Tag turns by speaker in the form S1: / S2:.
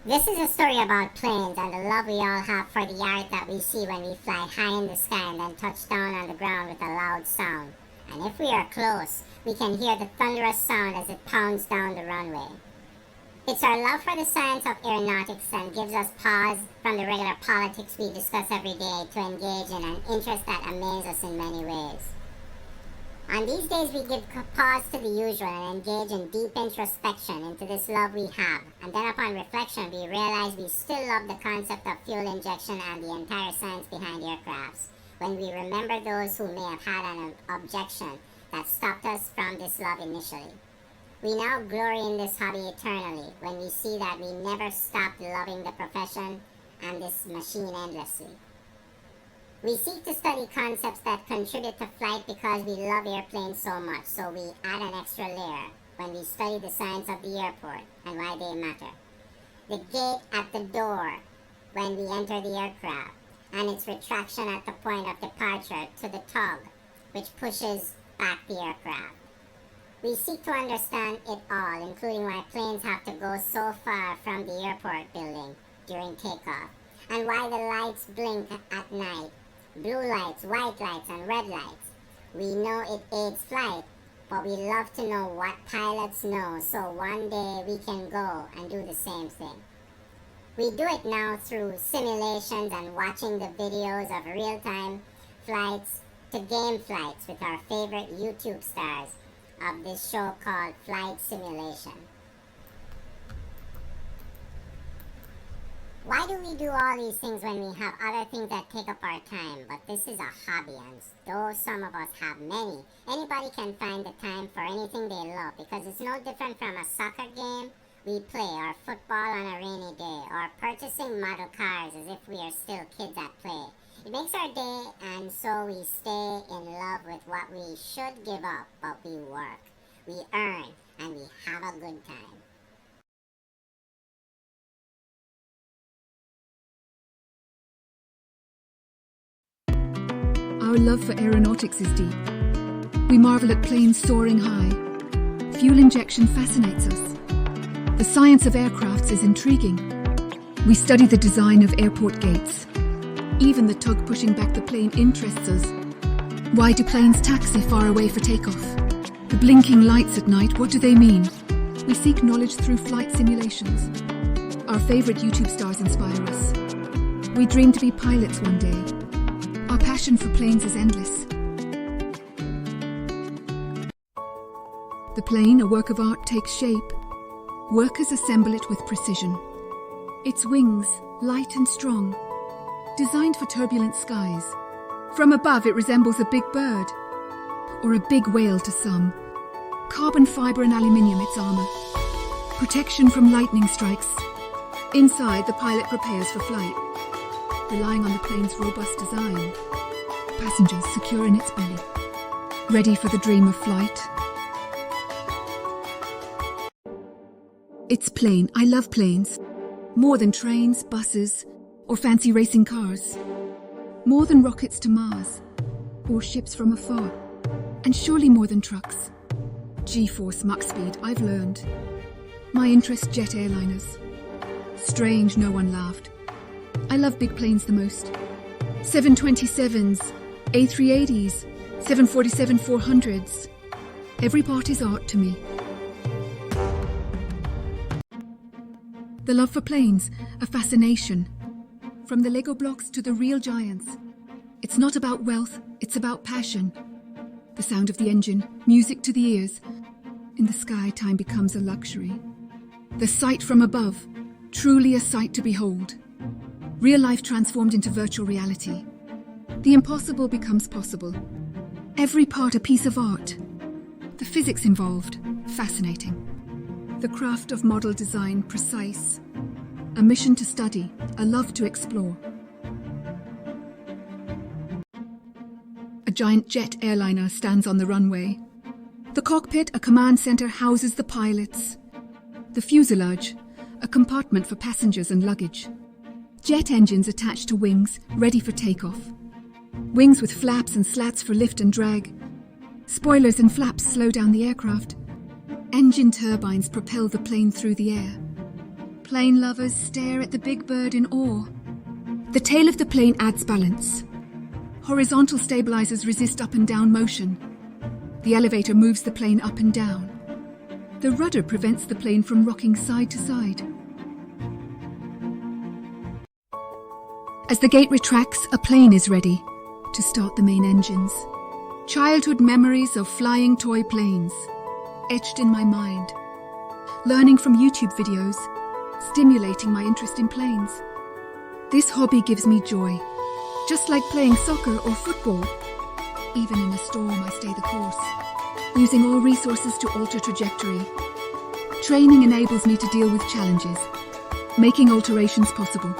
S1: This is a story about planes and the love we all have for the art that we see when we fly high in the sky and then touch down on the ground with a loud sound. And if we are close, we can hear the thunderous sound as it pounds down the runway. It's our love for the science of aeronautics and gives us pause from the regular politics we discuss every day to engage in an interest that amazes us in many ways. On these days, we give pause to the usual and engage in deep introspection into this love we have. And then upon reflection, we realize we still love the concept of fuel injection and the entire science behind aircrafts. When we remember those who may have had an objection that stopped us from this love initially. We now glory in this hobby eternally when we see that we never stopped loving the profession and this machine endlessly. We seek to study concepts that contribute to flight because we love airplanes so much, so we add an extra layer when we study the science of the airport and why they matter. The gate at the door when we enter the aircraft, and its retraction at the point of departure to the tug, which pushes back the aircraft. We seek to understand it all, including why planes have to go so far from the airport building during takeoff, and why the lights blink at night. Blue lights, white lights, and red lights. We know it aids flight, but we love to know what pilots know so one day we can go and do the same thing. We do it now through simulations and watching the videos of real-time flights to game flights with our favorite YouTube stars of this show called Flight Simulation. Why do we do all these things when we have other things that take up our time? But this is a hobby, and though some of us have many, anybody can find the time for anything they love because it's no different from a soccer game we play, or football on a rainy day, or purchasing model cars as if we are still kids at play. It makes our day, and so we stay in love with what we should give up, but we work, we earn, and we have a good time.
S2: Our love for aeronautics is deep. We marvel at planes soaring high. Fuel injection fascinates us. The science of aircrafts is intriguing. We study the design of airport gates. Even the tug pushing back the plane interests us. Why do planes taxi far away for takeoff? The blinking lights at night, what do they mean? We seek knowledge through flight simulations. Our favorite YouTube stars inspire us. We dream to be pilots one day. Our passion for planes is endless. The plane, a work of art, takes shape. Workers assemble it with precision. Its wings, light and strong, designed for turbulent skies. From above, it resembles a big bird, or a big whale to some. Carbon fiber and aluminium, its armor. Protection from lightning strikes. Inside, the pilot prepares for flight, relying on the plane's robust design. Passengers secure in its belly, ready for the dream of flight. It's plane. I love planes. More than trains, buses, or fancy racing cars. More than rockets to Mars, or ships from afar. And surely more than trucks. G-force, Mach speed, I've learned. My interest, jet airliners. Strange, no one laughed. I love big planes the most. 727s, A380s, 747-400s. Every part is art to me. The love for planes, a fascination. From the Lego blocks to the real giants. It's not about wealth, it's about passion. The sound of the engine, music to the ears. In the sky, time becomes a luxury. The sight from above, truly a sight to behold. Real life transformed into virtual reality. The impossible becomes possible. Every part a piece of art. The physics involved, fascinating. The craft of model design, precise. A mission to study, a love to explore. A giant jet airliner stands on the runway. The cockpit, a command center, houses the pilots. The fuselage, a compartment for passengers and luggage. Jet engines attached to wings, ready for takeoff. Wings with flaps and slats for lift and drag. Spoilers and flaps slow down the aircraft. Engine turbines propel the plane through the air. Plane lovers stare at the big bird in awe. The tail of the plane adds balance. Horizontal stabilizers resist up and down motion. The elevator moves the plane up and down. The rudder prevents the plane from rocking side to side. As the gate retracts, a plane is ready to start the main engines. Childhood memories of flying toy planes, etched in my mind. Learning from YouTube videos, stimulating my interest in planes. This hobby gives me joy, just like playing soccer or football. Even in a storm, I stay the course, using all resources to alter trajectory. Training enables me to deal with challenges, making alterations possible.